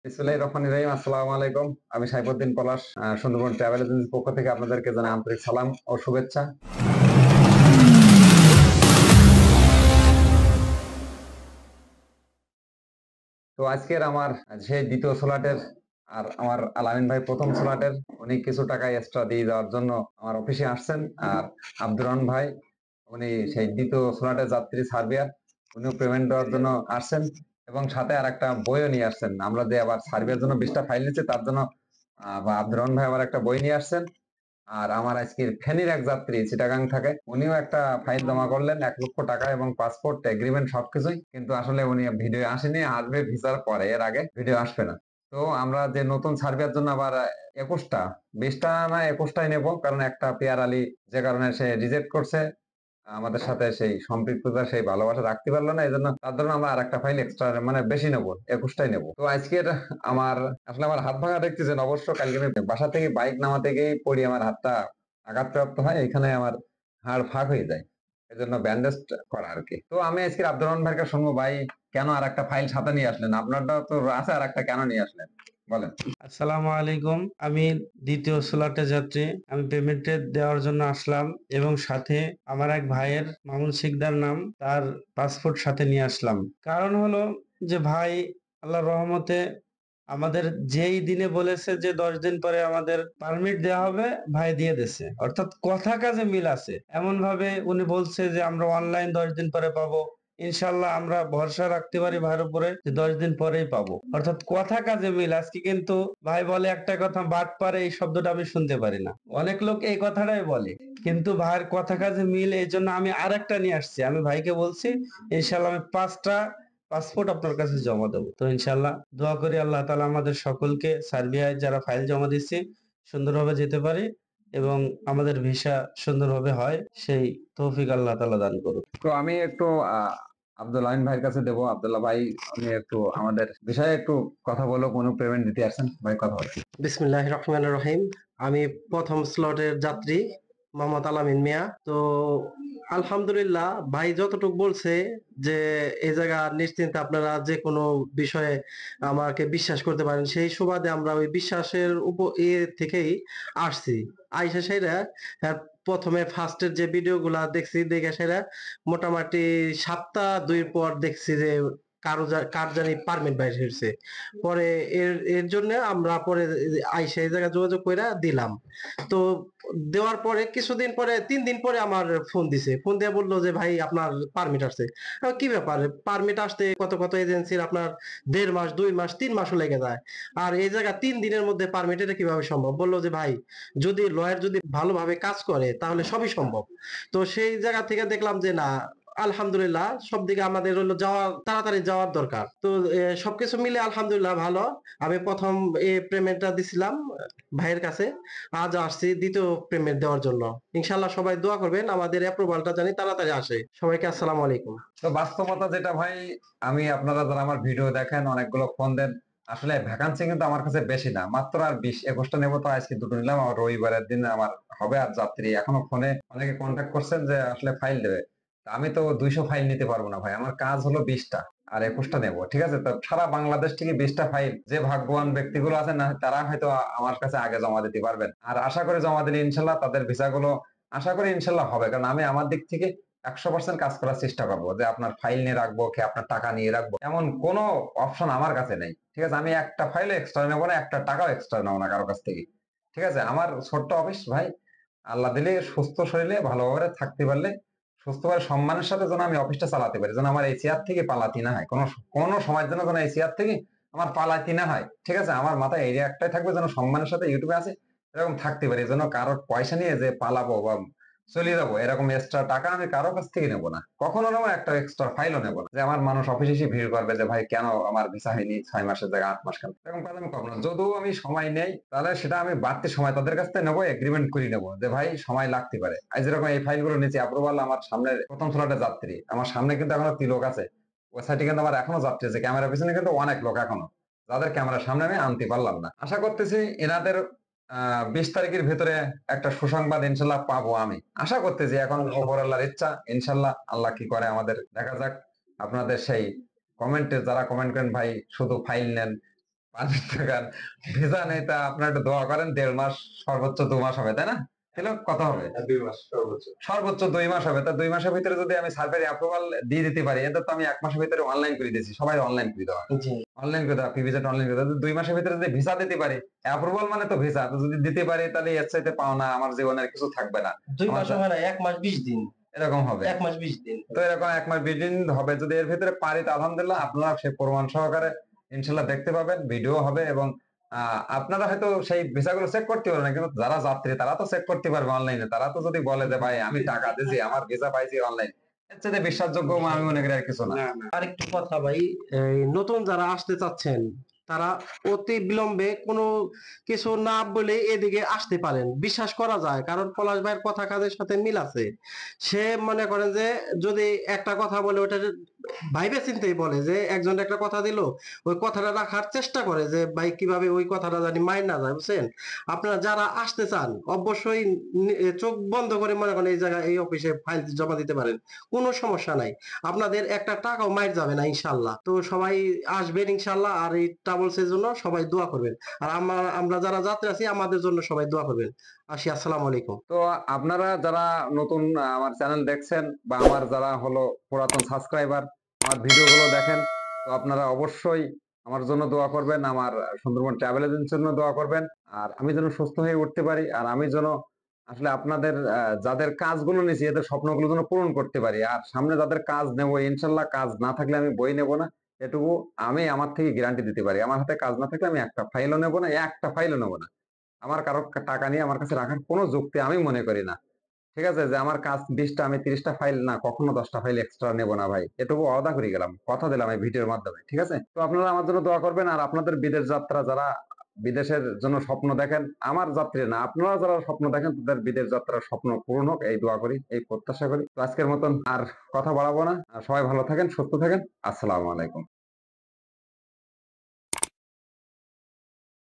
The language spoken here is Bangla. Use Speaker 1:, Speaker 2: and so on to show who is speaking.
Speaker 1: বিসমিল্লাহির রহমানির রহিম। আসসালামু আলাইকুম। আমি সাইফুদ্দিন পলাশ, সুন্দরবন ট্রাভেল এজেন্সির পক্ষ থেকে আপনাদেরকে জানাই আন্তরিক সালাম ও শুভেচ্ছা। তো আজকের আমার সেই দ্বিতীয় স্লটের আর আমার আলামিন ভাই প্রথম স্লটের উনি কিছু টাকা এক্সট্রা দিয়ে দেওয়ার জন্য আমার অফিসে আসছেন। আর আব্দুর রহমান ভাই উনি সেই দ্বিতীয় স্লটের যাত্রী সার্বিয়ার, উনিও পেমেন্ট দেওয়ার জন্য আসছেন এবং সাথে আর একটা বইও নিয়ে আসছেন। আমরা যে আবার সার্বিয়ার জন্য 20টা ফাইল নিচ্ছি তার জন্য আব্দুর রহমান ভাই আবার একটা বই নিয়ে আসছেন। আর আমার আজকের ফেনীর এক যাত্রী চিটাগাং থাকে, উনিও একটা ফাইল জমা করলেন 1 লক্ষ টাকা এবং পাসপোর্ট এগ্রিমেন্ট সবকিছুই, কিন্তু আসলে উনি ভিডিও আসেনি, আসবে ভিসার পরে, এর আগে ভিডিও আসবে না। তো আমরা যে নতুন সার্বিয়ার জন্য আবার 21টা, 20টা না 21টাই নেবো, কারণ একটা পেয়ার আলী যে কারণে সে রিজেক্ট করছে, আমাদের সাথে সেই সম্পৃক্ততা সেই ভালোবাসা রাখতে পারলো না, এই জন্য তার জন্য আমরা আর একটা ফাইল এক্সট্রা মানে বেশি নেবো, 21টাই নেবো। তো আজকের আমার আসলে আমার হাত ভাঙা দেখতেছেন অবশ্য, কালকে আমি বাসা থেকে বাইক নামাতে গিয়ে পড়ি, আমার হাতটা আঘাতপ্রাপ্ত হয়, এখানে আমার হাড় ফাঁক হয়ে যায়, এই জন্য ব্যান্ডেজ করা আর কি। তো আমি আজকে আব্দুর রহমান ভাইকে শুনবো, ভাই কেন আর একটা ফাইল সাথে নিয়ে আসলেন? আপনারটা তো আছে, আর একটা কেন নিয়ে আসলেন বলেন।
Speaker 2: আসসালামু আলাইকুম। আমি দ্বিতীয় স্লটে যাত্রী। আমি পেমেন্টে দেওয়ার জন্য আসলাম এবং সাথে আমার এক ভাইয়ের মামুন শিকদার নাম, তার পাসপোর্ট সাথে নিয়ে আসলাম। কারণ হলো যে ভাই আল্লাহর রহমতে আমাদের যেই দিনে বলেছে যে 10 দিন পরে আমাদের পারমিট দেওয়া হবে, ভাই দিয়ে দিছে। অর্থাৎ কথা কাজে মিল আছে। এমন ভাবে উনি বলছে যে আমরা অনলাইন 10 দিন পরে পাবো। ইনশাল্লাহ আমরা ভরসা রাখতে পারি ভাইয়ের উপরে যে 10 দিন পরেই পাবো। অর্থাৎ কথা কাজে মিল। আজকে কিন্তু ভাই বলে একটা কথা, বাট পারে, এই শব্দটা আমি শুনতে পারি না। অনেক লোক এই কথাটাই বলে, কিন্তু ভাইয়ের কথা কাজে মিল, এই জন্য আমি আর একটা নিয়ে আসছি। আমি ভাইকে বলছি ইনশাল্লাহ আমি 5টা পাসপোর্ট আপনার কাছে জমা দেবো। তো ইনশাল্লাহ দোয়া করি আল্লাহ তাআলা আমাদের সকলকে সার্বিয়ায় যারা ফাইল জমা দিচ্ছি সুন্দরভাবে যেতে পারি এবং আমাদের ভিসা সুন্দরভাবে হয়, সেই তৌফিক আল্লাহ তাআলা দান করুন।
Speaker 1: তো আমি একটু আহ আব্দুল আমিন ভাইয়ের কাছে দেবো। আব্দুল্লাহ ভাই, উনি একটু আমাদের বিষয়ে একটু কথা বলো, কোনো পেমেন্ট দিতে আসছেন ভাই, কথা বলে।
Speaker 3: বিসমিল্লাহির রহমানির রহিম। আমি প্রথম স্লটের যাত্রী মোহাম্মদ আলামিন মিয়া। তো আলহামদুলিল্লাহ, ভাই যতটুকু বলছে যে এই জায়গা নিশ্চিন্তে আপনারা যে কোনো বিষয়ে আমাকে বিশ্বাস করতে পারেন, সেই সুবাদে আমরা ওই বিশ্বাসের উপর থেকেই আসছি। আইসা সেরা প্রথমে ফার্স্টের যে ভিডিও গুলা দেখছি, দেখে সেরা মোটামুটি সপ্তাহ 2 পর দেখছি যে কার জানি পারমিট বাইর হয়েছে। পরে এর এর জন্য আমরা পরে আইসা এই জায়গায় যোগাযোগ কইরা দিলাম। তো দেওয়ার পরে কিছুদিন পরে, 3 দিন পরে আমার ফোন দিছে। ফোন দিয়ে বললো যে ভাই আপনার পারমিট আসছে। কি ব্যাপার, পারমিট আসতে কত কত এজেন্সির আপনার 1.5 মাস, 2 মাস, 3 মাসও লেগে যায়, আর এই জায়গা 3 দিনের মধ্যে পারমিট, এটা কিভাবে সম্ভব? বললো যে ভাই, যদি লয়ার যদি ভালোভাবে কাজ করে তাহলে সবই সম্ভব। তো সেই জায়গা থেকে দেখলাম যে না, আলহামদুলিল্লাহ সব দিকে আমাদের হলো তাড়াতাড়ি যাওয়ার দরকার। তো সবকিছু মিলে আলহামদুলিল্লাহ ভালো। আমি প্রথম পেমেন্টটা দিছিলাম ভাইয়ের কাছে, আজ আসছি দ্বিতীয় পেমেন্ট দেওয়ার জন্য। ইনশাল্লাহ সবাই দোয়া করবেন আমাদের অ্যাপ্রুভালটা জানি তাড়াতাড়ি আসে। সবাইকে আসসালামু আলাইকুম।
Speaker 1: তো বাস্তবতা যেটা ভাই, আমি আপনারা যারা আমার ভিডিও দেখেন, অনেকগুলো ফোন দেন, আসলে ভ্যাকান্সি কিন্তু আমার কাছে বেশি না, মাত্র আর 20-21টা নেবো। তো আজকে দুটো নিলাম, আর রবিবারের দিন আমার হবে। আর যাত্রী এখনো ফোনে অনেকে কন্ট্যাক্ট করছেন যে আসলে ফাইল দেবে। তা আমি তো 200 ফাইল নিতে পারবো না ভাই, আমার কাজ হলো 20টা আর 21টা নেবো, ঠিক আছে? তো সারা বাংলাদেশ থেকে 20টা ফাইল, যে ভাগ্যবান ব্যক্তিগুলো আছেন না, তারা হয়তো আমার কাছে আগে জমা দিতে পারবেন। আর আশা করি জমা দিলে ইনশাল্লাহ তাদের ভিসাগুলো আশা করি ইনশাল্লাহ হবে, কারণ আমি আমার দিক থেকে 100% কাজ করার চেষ্টা করবো, যে আপনার ফাইল নিয়ে রাখবো কি আপনার টাকা নিয়ে রাখবো, এমন কোনো অপশন আমার কাছে নেই, ঠিক আছে? আমি একটা ফাইলও এক্সট্রা নেবো না, একটা টাকাও এক্সট্রা নেবো না কারো কাছ থেকে, ঠিক আছে? আমার ছোট্ট অফিস ভাই, আল্লাহ দিলে সুস্থ শরীরে ভালোভাবে থাকতে পারলে, সুস্থভাবে সম্মানের সাথে যেন আমি অফিসটা চালাতে পারি, যেন আমার এই চেয়ার থেকে পালাতি না হয়, কোনো কোনো সময়ের জন্য যেন এই চেয়ার থেকে আমার পালাতি না হয়, ঠিক আছে? আমার মাথায় এই একটাই থাকবে, যেন সম্মানের সাথে ইউটিউবে আছে এরকম থাকতে পারি, যেন কারোর পয়সা নিয়ে যে পালাবো বা চলে যাবো এরকম এক্সট্রা টাকা আমি কারো কাছ থেকে নেবো না, কখনো নেবো না, একটা এক্সট্রা ফাইলও নেবো না, যে আমার মানুষ অফিসে এসে ভিড় করবে যে ভাই কেন আমার ভিসা হয়নি 6 মাসের জায়গায় 8 মাস কেন, এরকম কাজ আমি করবো না। যদিও আমি সময় নেই, তাহলে সেটা আমি বাড়তি সময় তাদের কাছ থেকে নেবো, এগ্রিমেন্ট করে নেবো যে ভাই সময় লাগতে পারে। আজ যেরকম এই ফাইলগুলো নিচে অ্যাপ্রুভাল, আমার সামনে প্রথম ফ্লোরে যাত্রী, আমার সামনে কিন্তু এখনো তিলক আছে, ওই সাইডে কিন্তু আমার এখনো যাত্রী আছে, ক্যামেরার পিছনে কিন্তু অনেক লোক এখনো, যাদের ক্যামেরার সামনে আমি আনতে পারলাম না। আশা করতেছি এনাদের 20 তারিখের ভেতরে একটা সুসংবাদ ইনশাল্লাহ পাবো, আমি আশা করতেছি। এখন ওপরআল্লাহর ইচ্ছা, ইনশাল্লাহ আল্লাহ কি করে আমাদের দেখা যাক। আপনাদের সেই কমেন্টে যারা কমেন্ট করেন ভাই শুধু ফাইল নেন, পানির দোকান, ভিসা নেই, তা আপনার একটু দোয়া করেন, 1.5 মাস সর্বোচ্চ 2 মাস হবে, তাই না? তাহলে কত হবে?
Speaker 3: 2 মাস সর্বোচ্চ।
Speaker 1: সর্বোচ্চ 2 মাস হবে। তা 2 মাসের ভিতরে যদি আমি সার্ভে অ্যাপ্রুভাল দিয়ে দিতে পারি, এটা তো আমি 1 মাসের ভিতরে অনলাইন করে দিয়েছি, সবাই অনলাইন করে দেওয়া,
Speaker 3: জি।
Speaker 1: অনলাইন করে দেওয়া, পিভিজেট অনলাইন করে দেওয়া। 2 মাসের ভিতরে যদি ভিসা দিতে পারি, অ্যাপ্রুভাল মানে তো ভিসা, তো যদি দিতে পারি তাহলে এর চাইতে পাওনা আমার জীবনের কিছু থাকবে না।
Speaker 3: 2
Speaker 1: আমার
Speaker 3: মাসও হয় না, 1 মাস 20 দিন।
Speaker 1: এরকম হবে।
Speaker 3: 1 মাস 20 দিন।
Speaker 1: তো এরকম 1 মাস 20 দিন হবে, যদি এর ভিতরে পারি তো আলহামদুলিল্লাহ, আপনারা সে প্রমাণ সহকারে ইনশাল্লাহ দেখতে পাবেন, ভিডিও হবে, এবং আপনারা হয়তো সেই ভিসাগুলো চেক করতে পারবেন না, কিন্তু যারা যাত্রী তারা তো চেক করতে পারবে অনলাইনে। তারা তো যদি বলে যে ভাই আমি টাকা দিয়েছি, আমার ভিসা পাইছি অনলাইন, এর চাইতে বিশ্বাসযোগ্য আমি মনে করি আর কিছু না।
Speaker 2: না না
Speaker 3: আরেকটু কথা ভাই, এই নতুন যারা আসতে চাচ্ছেন তারা অতি বিলম্বে কোনো কিছু না বলে এদিকে আসতে পারেন, বিশ্বাস করা যায়, কারণ পলাশ ভাইয়ের কথা কাজের সাথে মিল আছে। সে মনে করেন যে যদি একটা কথা বলে ওটা ভাইবে চিন্তেই বলে, যে একজন একটা কথা দিল ওই কথাটা রাখার চেষ্টা করে, যে ভাই কিভাবে ওই কথাটা জানি মাইর না যায়, বুঝছেন? আপনারা যারা আসতে চান অবশ্যই চোখ বন্ধ করে মনে করেন এই জায়গায় এই অফিসে ফাইল জমা দিতে পারেন, কোনো সমস্যা নাই। আপনাদের একটা টাকাও মাইর যাবে না ইনশাল্লাহ। তো সবাই আসবেন ইনশাল্লাহ, আর এই ট্রাভেলস এর জন্য সবাই দোয়া করবেন, আর আমরা যারা যাত্রী আছি আমাদের জন্য সবাই দোয়া করবেন। আসি, আসসালামু আলাইকুম।
Speaker 1: তো আপনারা যারা নতুন আমার চ্যানেল দেখছেন, বা আমার যারা হলো পুরাতন সাবস্ক্রাইবার, আমার ভিডিওগুলো দেখেন, তো আপনারা অবশ্যই আমার জন্য দোয়া করবেন, আমার সুন্দরবন ট্রাভেল এজেন্সির জন্য দোয়া করবেন, আর আমি যেন সুস্থ হয়ে উঠতে পারি, আর আমি যেন আসলে আপনাদের যাদের কাজগুলো নিয়েছি এদের স্বপ্নগুলো যেন পূরণ করতে পারি। আর সামনে যাদের কাজ নেবো, ইনশাল্লাহ কাজ না থাকলে আমি বই নেবো না, এটুকু আমি আমার থেকে গ্যারান্টি দিতে পারি। আমার হাতে কাজ না থাকলে আমি একটা ফাইলও নেবো না, একটা ফাইলও নেবো না। আমার কারো টাকা নিয়ে আমার কাছে রাখার কোনো যুক্তি আমি মনে করি না। ঠিক আছে, যে আমার কাজ 20টা, আমি 30টা ফাইল না, কখনো 10টা ফাইল এক্সট্রা নেবো না ভাই, এটুকু ওয়াদা করে গেলাম, কথা দিলাম এই ভিডিওর মাধ্যমে। ঠিক আছে, তো আপনারা আমার জন্য দোয়া করবেন, আর আপনাদের বিদেশ যাত্রা যারা বিদেশের জন্য স্বপ্ন দেখেন, আমার যাত্রী না, আপনারা যারা স্বপ্ন দেখেন তাদের বিদেশ যাত্রার স্বপ্ন পূরণ হোক, এই দোয়া করি, এই প্রত্যাশা করি। তো আজকের মতন আর কথা বাড়াবো না, আর সবাই ভালো থাকেন, সুস্থ থাকেন। আসসালামু আলাইকুম।